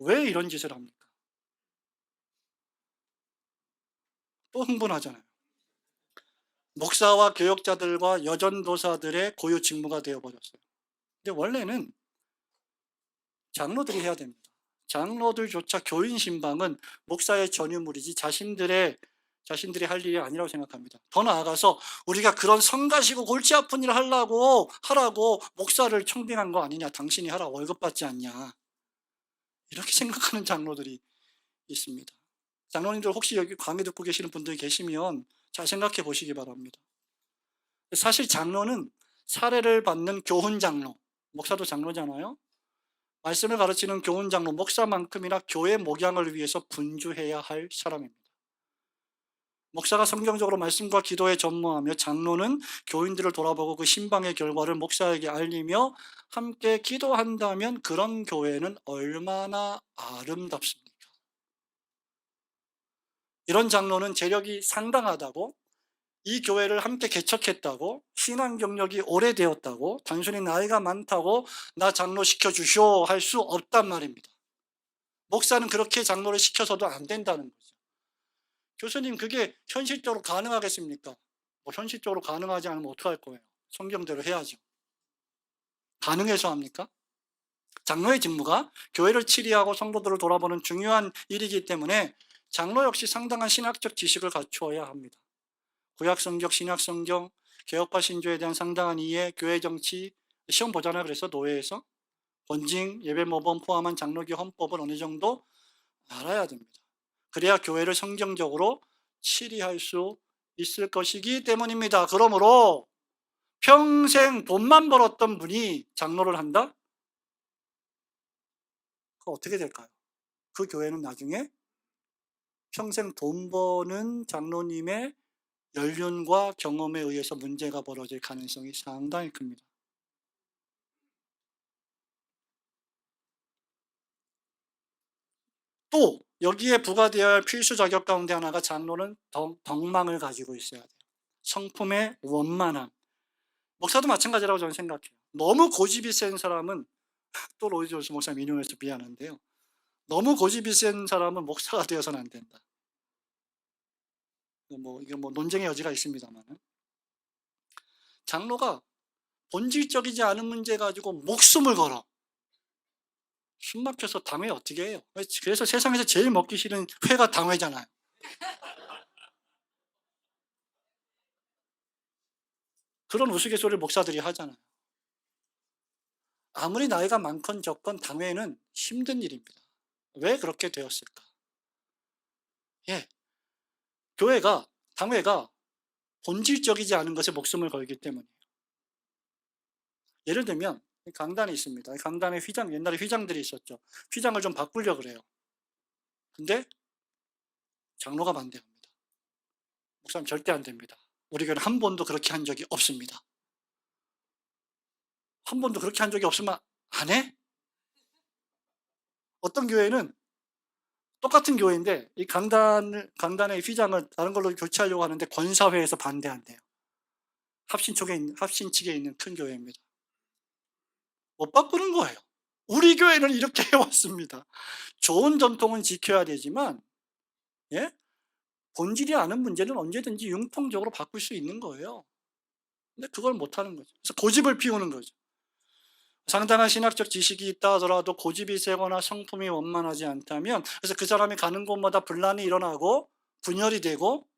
왜 이런 짓을 합니까? 또 흥분하잖아요. 목사와 교역자들과 여전도사들의 고유 직무가 되어버렸어요. 근데 원래는 장로들이 해야 됩니다. 장로들조차 교인 신방은 목사의 전유물이지 자신들이 할 일이 아니라고 생각합니다. 더 나아가서 우리가 그런 성가시고 골치 아픈 일을 하라고 목사를 청빙한 거 아니냐, 당신이 하라, 월급 받지 않냐, 이렇게 생각하는 장로들이 있습니다. 장로님들 혹시 여기 강의 듣고 계시는 분들이 계시면 잘 생각해 보시기 바랍니다. 사실 장로는 사례를 받는 교훈 장로, 목사도 장로잖아요. 말씀을 가르치는 교훈 장로, 목사만큼이나 교회 목양을 위해서 분주해야 할 사람입니다. 목사가 성경적으로 말씀과 기도에 전무하며 장로는 교인들을 돌아보고 그 신방의 결과를 목사에게 알리며 함께 기도한다면 그런 교회는 얼마나 아름답습니까? 이런 장로는 재력이 상당하다고, 이 교회를 함께 개척했다고, 신앙 경력이 오래되었다고, 단순히 나이가 많다고 나 장로 시켜주시오 할 수 없단 말입니다. 목사는 그렇게 장로를 시켜서도 안 된다는 거죠. 교수님, 그게 현실적으로 가능하겠습니까? 뭐 현실적으로 가능하지 않으면 어떡할 거예요? 성경대로 해야죠. 가능해서 합니까? 장로의 직무가 교회를 치리하고 성도들을 돌아보는 중요한 일이기 때문에 장로 역시 상당한 신학적 지식을 갖추어야 합니다. 구약성경, 신약성경, 개혁과 신조에 대한 상당한 이해, 교회 정치, 시험 보잖아요. 그래서 노예에서 권징, 예배모범 포함한 장로교 헌법을 어느 정도 알아야 됩니다. 그래야 교회를 성경적으로 치리할 수 있을 것이기 때문입니다. 그러므로 평생 돈만 벌었던 분이 장로를 한다? 그거 어떻게 될까요? 그 교회는 나중에 평생 돈 버는 장로님의 연륜과 경험에 의해서 문제가 벌어질 가능성이 상당히 큽니다. 또 여기에 부과되어야 할 필수 자격 가운데 하나가 장로는 덕망을 가지고 있어야 돼요. 성품의 원만함. 목사도 마찬가지라고 저는 생각해요. 너무 고집이 센 사람은, 또 로이드 존스 목사님 인용해서 미안한데요, 너무 고집이 센 사람은 목사가 되어서는 안 된다. 이게 논쟁의 여지가 있습니다만, 장로가 본질적이지 않은 문제 가지고 목숨을 걸어. 숨 막혀서 당회 어떻게 해요? 그래서 세상에서 제일 먹기 싫은 회가 당회잖아요. 그런 우스갯소리를 목사들이 하잖아요. 아무리 나이가 많건 적건 당회는 힘든 일입니다. 왜 그렇게 되었을까? 당회가 본질적이지 않은 것에 목숨을 걸기 때문이에요. 예를 들면 강단이 있습니다. 강단에 옛날에 휘장들이 있었죠. 휘장을 좀 바꾸려고 그래요. 근데 장로가 반대합니다. 목사님, 절대 안 됩니다. 우리 교회는 한 번도 그렇게 한 적이 없습니다. 한 번도 그렇게 한 적이 없으면 안 해? 어떤 교회는 똑같은 교회인데 이 강단의 휘장을 다른 걸로 교체하려고 하는데 권사회에서 반대한대요. 합신 측에 있는 큰 교회입니다. 못 바꾸는 거예요. 우리 교회는 이렇게 해왔습니다. 좋은 전통은 지켜야 되지만, 예? 본질이 아닌 문제는 언제든지 융통적으로 바꿀 수 있는 거예요. 근데 그걸 못하는 거죠. 그래서 고집을 피우는 거죠. 상당한 신학적 지식이 있다 하더라도 고집이 세거나 성품이 원만하지 않다면, 그래서 그 사람이 가는 곳마다 분란이 일어나고 분열이 되고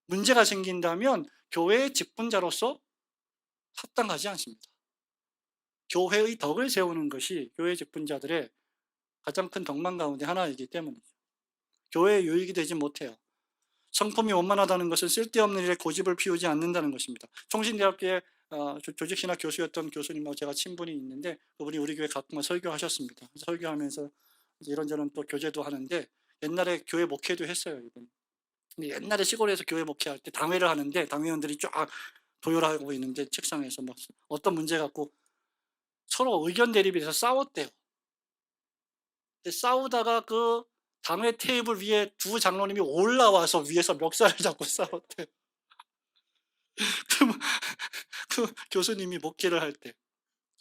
문제가 생긴다면 교회의 직분자로서 합당하지 않습니다. 교회의 덕을 세우는 것이 교회 직분자들의 가장 큰 덕망 가운데 하나이기 때문이죠. 교회에 유익이 되지 못해요. 성품이 원만하다는 것은 쓸데없는 일에 고집을 피우지 않는다는 것입니다. 총신대학교의 조직신학 교수였던 교수님하고 제가 친분이 있는데 그분이 우리 교회 가끔은 설교하셨습니다. 설교하면서 이런저런 또 교제도 하는데 옛날에 교회 목회도 했어요. 이분. 근데 옛날에 시골에서 교회 목회할 때 당회를 하는데 당회원들이 쫙 도열하고 있는데 책상에서 막 어떤 문제 갖고 서로 의견 대립이 돼서 싸웠대요. 근데 싸우다가 그 당회 테이블 위에 두 장로님이 올라와서 위에서 멱살을 잡고 싸웠대요. 그 교수님이 목회를 할 때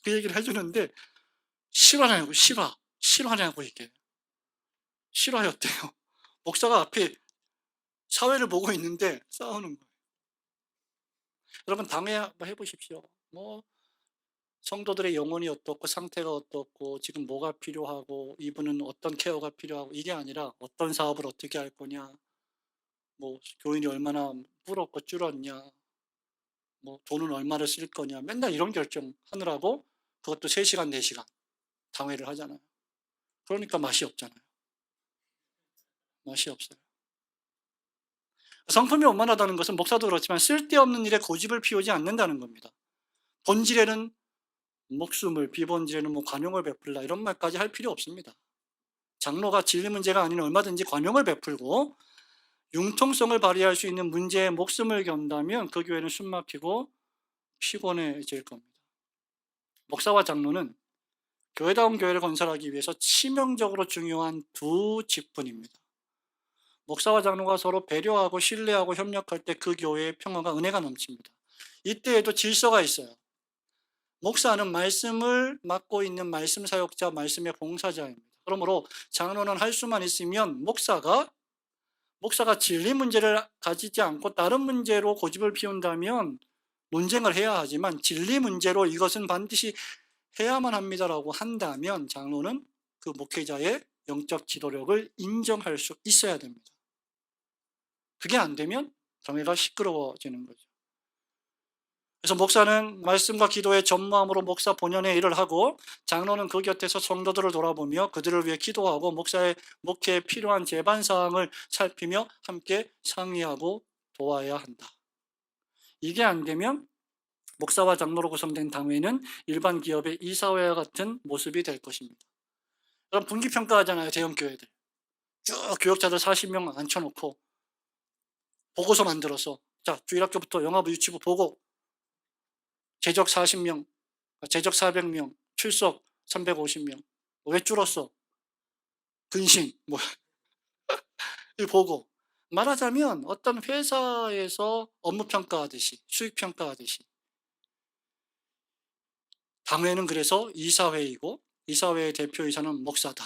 그 얘기를 해주는데 실화냐고 실화냐고 이게 실화였대요. 목사가 앞에 사회를 보고 있는데 싸우는 거예요. 여러분 당회 한번 해보십시오. 뭐 성도들의 영혼이 어떻고 상태가 어떻고 지금 뭐가 필요하고 이분은 어떤 케어가 필요하고 이게 아니라 어떤 사업을 어떻게 할 거냐, 뭐 교인이 얼마나 불었고 줄었냐, 뭐 돈은 얼마를 쓸 거냐, 맨날 이런 결정하느라고 그것도 3시간 4시간 당회를 하잖아요. 그러니까 맛이 없잖아요. 맛이 없어요. 성품이 원만하다는 것은 목사도 그렇지만 쓸데없는 일에 고집을 피우지 않는다는 겁니다. 본질에는 목숨을, 비본질에는 뭐 관용을 베풀라 이런 말까지 할 필요 없습니다. 장로가 진리 문제가 아닌 얼마든지 관용을 베풀고 융통성을 발휘할 수 있는 문제에 목숨을 건다면 그 교회는 숨막히고 피곤해질 겁니다. 목사와 장로는 교회다운 교회를 건설하기 위해서 치명적으로 중요한 두 직분입니다. 목사와 장로가 서로 배려하고 신뢰하고 협력할 때 그 교회의 평화가 은혜가 넘칩니다. 이때에도 질서가 있어요. 목사는 말씀을 맡고 있는 말씀 사역자, 말씀의 봉사자입니다. 그러므로 장로는 할 수만 있으면 목사가 진리 문제를 가지지 않고 다른 문제로 고집을 피운다면 논쟁을 해야 하지만 진리 문제로 이것은 반드시 해야만 합니다라고 한다면 장로는 그 목회자의 영적 지도력을 인정할 수 있어야 됩니다. 그게 안 되면 교회가 시끄러워지는 거죠. 그래서 목사는 말씀과 기도의 전무함으로 목사 본연의 일을 하고 장로는 그 곁에서 성도들을 돌아보며 그들을 위해 기도하고 목사의 목회에 필요한 제반 사항을 살피며 함께 상의하고 도와야 한다. 이게 안 되면 목사와 장로로 구성된 당회는 일반 기업의 이사회와 같은 모습이 될 것입니다. 그럼 분기평가하잖아요. 대형 교회들. 쭉 교역자들 40명 앉혀놓고 보고서 만들어서 자 주일학교부터 영화부 유치부 보고 재적 40명, 재적 400명, 출석 350명. 왜 줄었어? 근신 뭐 이 보고 말하자면 어떤 회사에서 업무 평가하듯이 수익 평가하듯이 당회는 그래서 이사회이고 이사회의 대표이사는 목사다.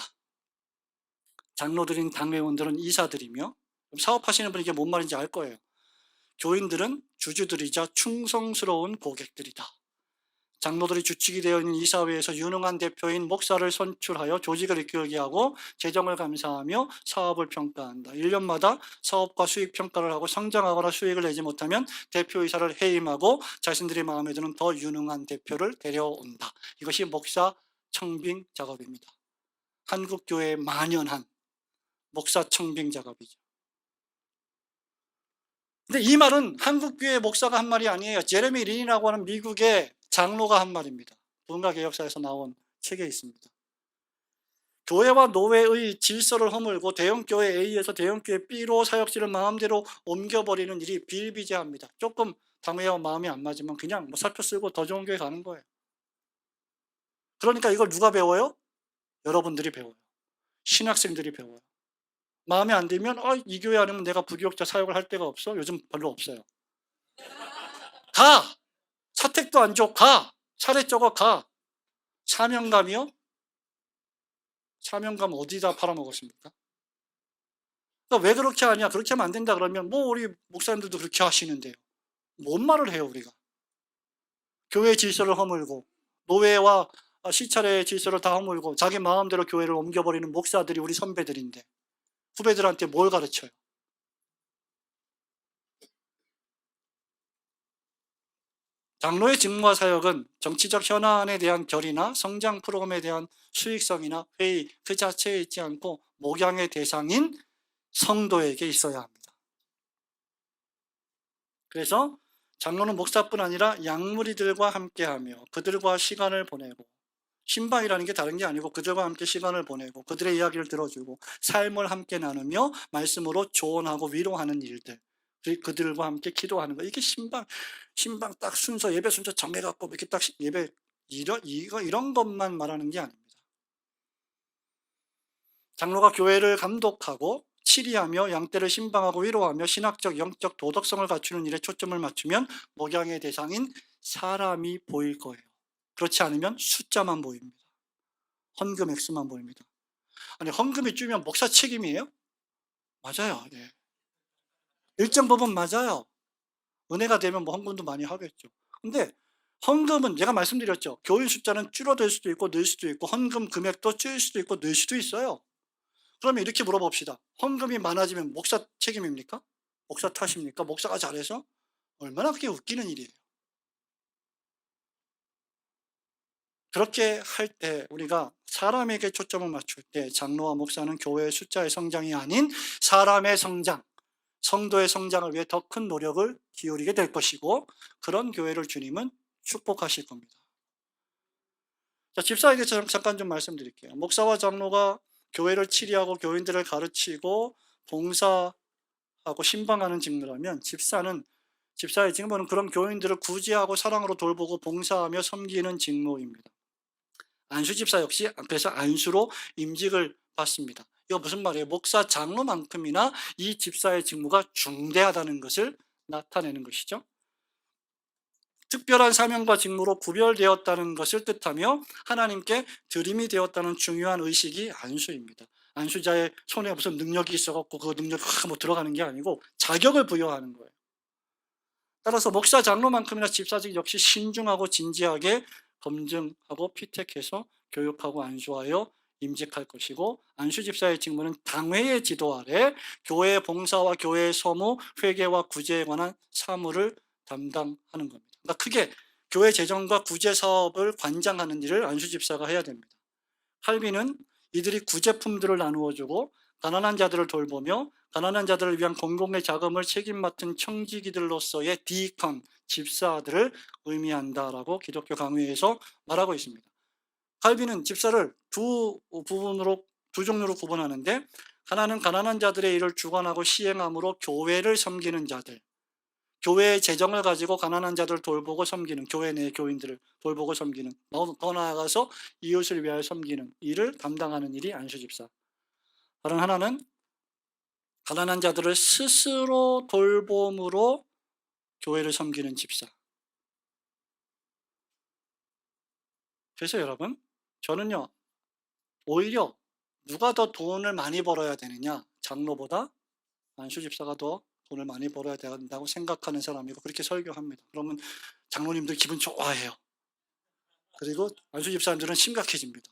장로들인 당회원들은 이사들이며 사업하시는 분이 이게 뭔 말인지 알 거예요. 교인들은 주주들이자 충성스러운 고객들이다. 장로들이 주축이 되어 있는 이사회에서 유능한 대표인 목사를 선출하여 조직을 이끌게 하고 재정을 감사하며 사업을 평가한다. 1년마다 사업과 수익 평가를 하고 성장하거나 수익을 내지 못하면 대표이사를 해임하고 자신들이 마음에 드는 더 유능한 대표를 데려온다. 이것이 목사 청빙 작업입니다. 한국 교회에 만연한 목사 청빙 작업이죠. 근데 이 말은 한국 교회 목사가 한 말이 아니에요. 제레미 린이라고 하는 미국의 장로가 한 말입니다. 분가개혁사에서 나온 책에 있습니다. 교회와 노회의 질서를 허물고 대형교회 A에서 대형교회 B로 사역지를 마음대로 옮겨버리는 일이 비일비재합니다. 조금 당회와 마음이 안 맞으면 그냥 뭐 사표 쓰고 더 좋은 교회 가는 거예요. 그러니까 이걸 누가 배워요? 여러분들이 배워요. 신학생들이 배워요. 마음에 안 들면 이 교회 아니면 내가 부교역자 사역을 할 데가 없어? 요즘 별로 없어요. 가! 사택도 안 줘. 가! 사례 적어 가! 사명감이요? 사명감 어디다 팔아먹었습니까? 그러니까 왜 그렇게 하냐? 그렇게 하면 안 된다 그러면 뭐 우리 목사님들도 그렇게 하시는데요. 뭔 말을 해요 우리가? 교회 질서를 허물고 노회와 시찰의 질서를 다 허물고 자기 마음대로 교회를 옮겨버리는 목사들이 우리 선배들인데 후배들한테 뭘 가르쳐요? 장로의 직무와 사역은 정치적 현안에 대한 결의나 성장 프로그램에 대한 수익성이나 회의 그 자체에 있지 않고 목양의 대상인 성도에게 있어야 합니다. 그래서 장로는 목사뿐 아니라 양무리들과 함께하며 그들과 시간을 보내고, 신방이라는 게 다른 게 아니고 그들과 함께 시간을 보내고 그들의 이야기를 들어주고 삶을 함께 나누며 말씀으로 조언하고 위로하는 일들, 그들과 함께 기도하는 거, 이게 신방 딱 순서, 예배 순서 정해갖고 이렇게 딱 예배 이런 것만 말하는 게 아닙니다. 장로가 교회를 감독하고 치리하며 양떼를 신방하고 위로하며 신학적, 영적, 도덕성을 갖추는 일에 초점을 맞추면 목양의 대상인 사람이 보일 거예요. 그렇지 않으면 숫자만 보입니다. 헌금 액수만 보입니다. 아니, 헌금이 줄면 목사 책임이에요? 맞아요. 예. 일정 부분 맞아요. 은혜가 되면 뭐 헌금도 많이 하겠죠. 근데 헌금은 제가 말씀드렸죠. 교인 숫자는 줄어들 수도 있고 늘 수도 있고 헌금 금액도 줄 수도 있고 늘 수도 있어요. 그러면 이렇게 물어봅시다. 헌금이 많아지면 목사 책임입니까? 목사 탓입니까? 목사가 잘해서? 얼마나 그게 웃기는 일이에요. 그렇게 할 때 우리가 사람에게 초점을 맞출 때 장로와 목사는 교회의 숫자의 성장이 아닌 사람의 성장, 성도의 성장을 위해 더 큰 노력을 기울이게 될 것이고, 그런 교회를 주님은 축복하실 겁니다. 자, 집사에 대해서 잠깐 좀 말씀드릴게요. 목사와 장로가 교회를 치리하고 교인들을 가르치고 봉사하고 신방하는 직무라면, 집사의 직무는 그런 교인들을 구제하고 사랑으로 돌보고 봉사하며 섬기는 직무입니다. 안수 집사 역시 그래서 안수로 임직을 받습니다. 이거 무슨 말이에요? 목사 장로만큼이나 이 집사의 직무가 중대하다는 것을 나타내는 것이죠. 특별한 사명과 직무로 구별되었다는 것을 뜻하며 하나님께 드림이 되었다는 중요한 의식이 안수입니다. 안수자의 손에 무슨 능력이 있어갖고 그 능력이 뭐 들어가는 게 아니고 자격을 부여하는 거예요. 따라서 목사 장로만큼이나 집사직 역시 신중하고 진지하게 검증하고 피택해서 교육하고 안수하여 임직할 것이고, 안수 집사의 직무는 당회의 지도 아래 교회 봉사와 교회의 서무, 회계와 구제에 관한 사무를 담당하는 겁니다. 그러니까 크게 교회 재정과 구제 사업을 관장하는 일을 안수 집사가 해야 됩니다. 할비는 이들이 구제품들을 나누어주고 가난한 자들을 돌보며 가난한 자들을 위한 공공의 자금을 책임 맡은 청지기들로서의 디컨, 집사들을 의미한다라고 기독교 강의에서 말하고 있습니다. 할비는 집사를 두 종류로 구분하는데, 하나는 가난한 자들의 일을 주관하고 시행함으로 교회를 섬기는 자들, 교회의 재정을 가지고 가난한 자들을 돌보고 섬기는, 교회 내 교인들을 돌보고 섬기는, 더 나아가서 이웃을 위하여 섬기는 일을 담당하는 일이 안수집사. 다른 하나는 가난한 자들을 스스로 돌봄으로 교회를 섬기는 집사. 그래서 여러분, 저는요, 오히려 누가 더 돈을 많이 벌어야 되느냐, 장로보다 안수집사가 더 돈을 많이 벌어야 된다고 생각하는 사람이고 그렇게 설교합니다. 그러면 장로님들 기분 좋아해요. 그리고 안수집사님들은 심각해집니다.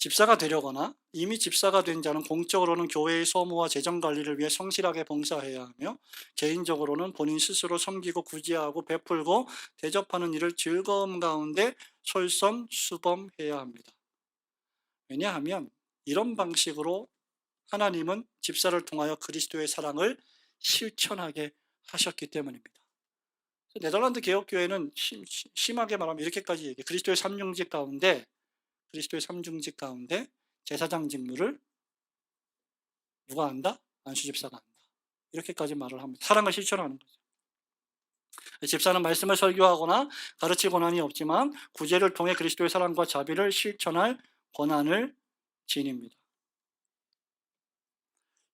집사가 되려거나 이미 집사가 된 자는 공적으로는 교회의 소무와 재정 관리를 위해 성실하게 봉사해야 하며, 개인적으로는 본인 스스로 섬기고 구제하고 베풀고 대접하는 일을 즐거움 가운데 솔선수범해야 합니다. 왜냐하면 이런 방식으로 하나님은 집사를 통하여 그리스도의 사랑을 실천하게 하셨기 때문입니다. 네덜란드 개혁교회는 심하게 말하면 이렇게까지 얘기해요. 그리스도의 삼중직 가운데 제사장 직무를 누가 한다? 안수집사가 한다. 이렇게까지 말을 합니다. 사랑을 실천하는 거죠. 집사는 말씀을 설교하거나 가르칠 권한이 없지만 구제를 통해 그리스도의 사랑과 자비를 실천할 권한을 지닙니다.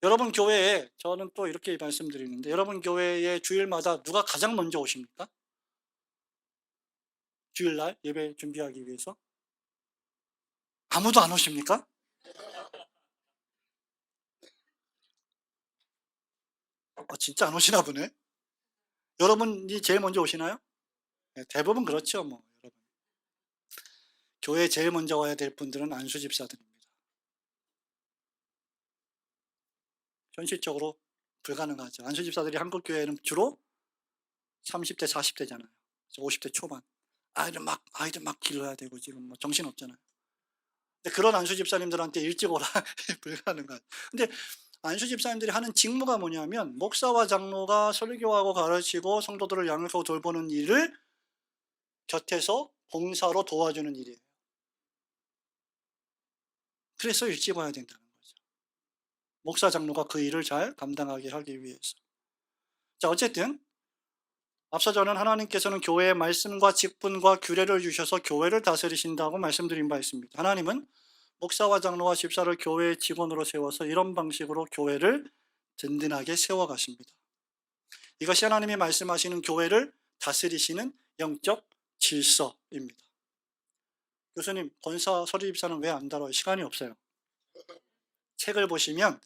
여러분 교회에, 저는 또 이렇게 말씀드리는데, 여러분 교회에 주일마다 누가 가장 먼저 오십니까? 주일날 예배 준비하기 위해서? 아무도 안 오십니까? 진짜 안 오시나 보네. 여러분이 제일 먼저 오시나요? 네, 대부분 그렇죠, 뭐. 여러분, 교회에 제일 먼저 와야 될 분들은 안수 집사들입니다. 현실적으로 불가능하죠. 안수 집사들이 한국 교회는 주로 30대, 40대잖아요. 50대 초반. 아이들 막 길러야 되고 지금 뭐 정신 없잖아요. 근데 그런 안수 집사님들한테 일찍 오라 불가능한. 근데 안수 집사님들이 하는 직무가 뭐냐면 목사와 장로가 설교하고 가르치고 성도들을 양육하고 돌보는 일을 곁에서 봉사로 도와주는 일이에요. 그래서 일찍 와야 된다는 거죠. 목사 장로가 그 일을 잘 감당하게 하기 위해서. 자, 어쨌든 앞서 저는 하나님께서는 교회의 말씀과 직분과 규례를 주셔서 교회를 다스리신다고 말씀드린 바 있습니다. 하나님은 목사와 장로와 집사를 교회의 직원으로 세워서 이런 방식으로 교회를 든든하게 세워가십니다. 이것이 하나님이 말씀하시는 교회를 다스리시는 영적 질서입니다. 교수님, 권사 서리집사는 왜 안 다뤄요? 시간이 없어요. 책을 보시면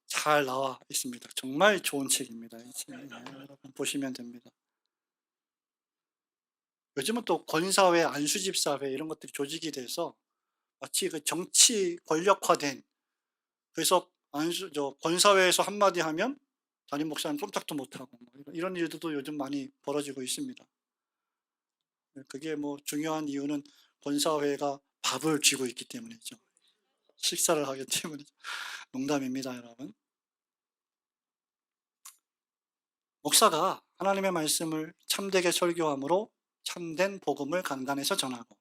잘 나와 있습니다. 정말 좋은 책입니다. 여러분 보시면 됩니다. 요즘은 또 권사회, 안수집사회 이런 것들이 조직이 돼서 마치 그 정치 권력화된, 그래서 권사회에서 한마디 하면 담임 목사는 꼼짝도 못하고 이런 일들도 요즘 많이 벌어지고 있습니다. 그게 뭐 중요한 이유는 권사회가 밥을 쥐고 있기 때문이죠. 식사를 하기 때문이죠. 농담입니다, 여러분. 목사가 하나님의 말씀을 참되게 설교함으로 참된 복음을 강단에서 전하고,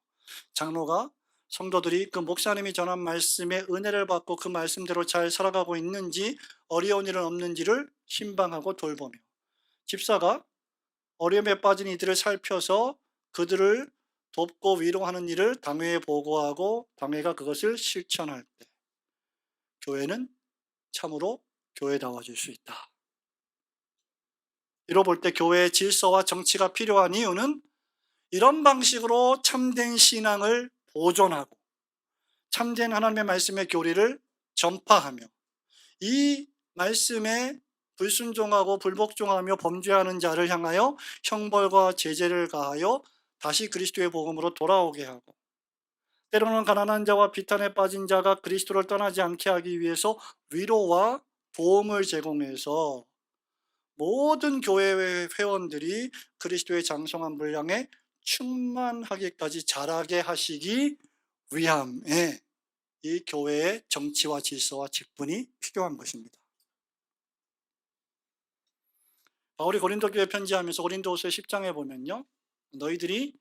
장로가 성도들이 그 목사님이 전한 말씀의 은혜를 받고 그 말씀대로 잘 살아가고 있는지, 어려운 일은 없는지를 신방하고 돌보며, 집사가 어려움에 빠진 이들을 살펴서 그들을 돕고 위로하는 일을 당회에 보고하고 당회가 그것을 실천할 때 교회는 참으로 교회다워질 수 있다. 이로 볼 때 교회의 질서와 정치가 필요한 이유는 이런 방식으로 참된 신앙을 보존하고 참된 하나님의 말씀의 교리를 전파하며 이 말씀에 불순종하고 불복종하며 범죄하는 자를 향하여 형벌과 제재를 가하여 다시 그리스도의 복음으로 돌아오게 하고, 때로는 가난한 자와 비탄에 빠진 자가 그리스도를 떠나지 않게 하기 위해서 위로와 도움을 제공해서 모든 교회 회원들이 그리스도의 장성한 분량에 충만하기까지 자라게 하시기 위함에 이 교회의 정치와 질서와 직분이 필요한 것입니다. 바울이 고린도 교회 편지하면서 고린도후서 10장에 보면요, 너희들이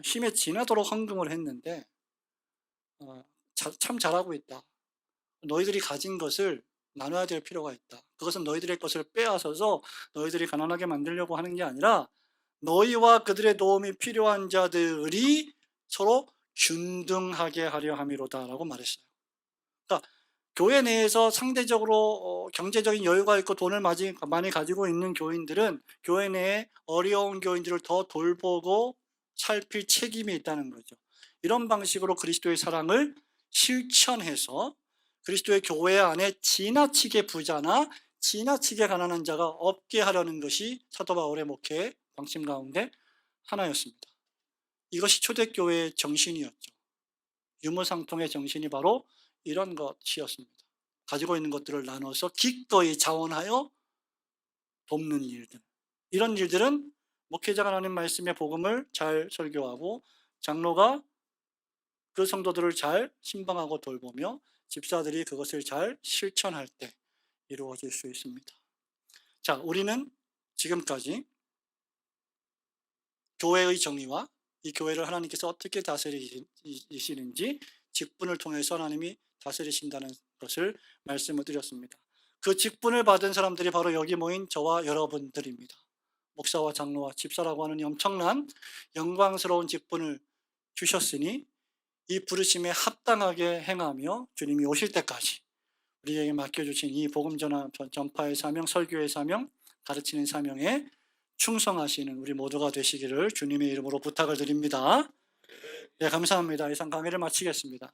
힘에 지나도록 헌금을 했는데 참 잘하고 있다. 너희들이 가진 것을 나눠야 될 필요가 있다. 그것은 너희들의 것을 빼앗아서 너희들이 가난하게 만들려고 하는 게 아니라 너희와 그들의 도움이 필요한 자들이 서로 균등하게 하려 함이로다 라고 말했어요. 그러니까 교회 내에서 상대적으로 경제적인 여유가 있고 돈을 많이 가지고 있는 교인들은 교회 내에 어려운 교인들을 더 돌보고 살필 책임이 있다는 거죠. 이런 방식으로 그리스도의 사랑을 실천해서 그리스도의 교회 안에 지나치게 부자나 지나치게 가난한 자가 없게 하려는 것이 사도 바울의 목회의 방침 가운데 하나였습니다. 이것이 초대교회의 정신이었죠. 유무상통의 정신이 바로 이런 것이었습니다. 가지고 있는 것들을 나눠서 기꺼이 자원하여 돕는 일들. 이런 일들은 목회자가 하나님 말씀의 복음을 잘 설교하고 장로가 그 성도들을 잘 신방하고 돌보며 집사들이 그것을 잘 실천할 때 이루어질 수 있습니다. 자, 우리는 지금까지 교회의 정의와 이 교회를 하나님께서 어떻게 다스리시는지 직분을 통해서 하나님이 다스리신다는 것을 말씀을 드렸습니다. 그 직분을 받은 사람들이 바로 여기 모인 저와 여러분들입니다. 목사와 장로와 집사라고 하는 엄청난 영광스러운 직분을 주셨으니 이 부르심에 합당하게 행하며 주님이 오실 때까지 우리에게 맡겨주신 이 복음 전파의 사명, 설교의 사명, 가르치는 사명에 충성하시는 우리 모두가 되시기를 주님의 이름으로 부탁을 드립니다. 네, 감사합니다. 이상 강의를 마치겠습니다.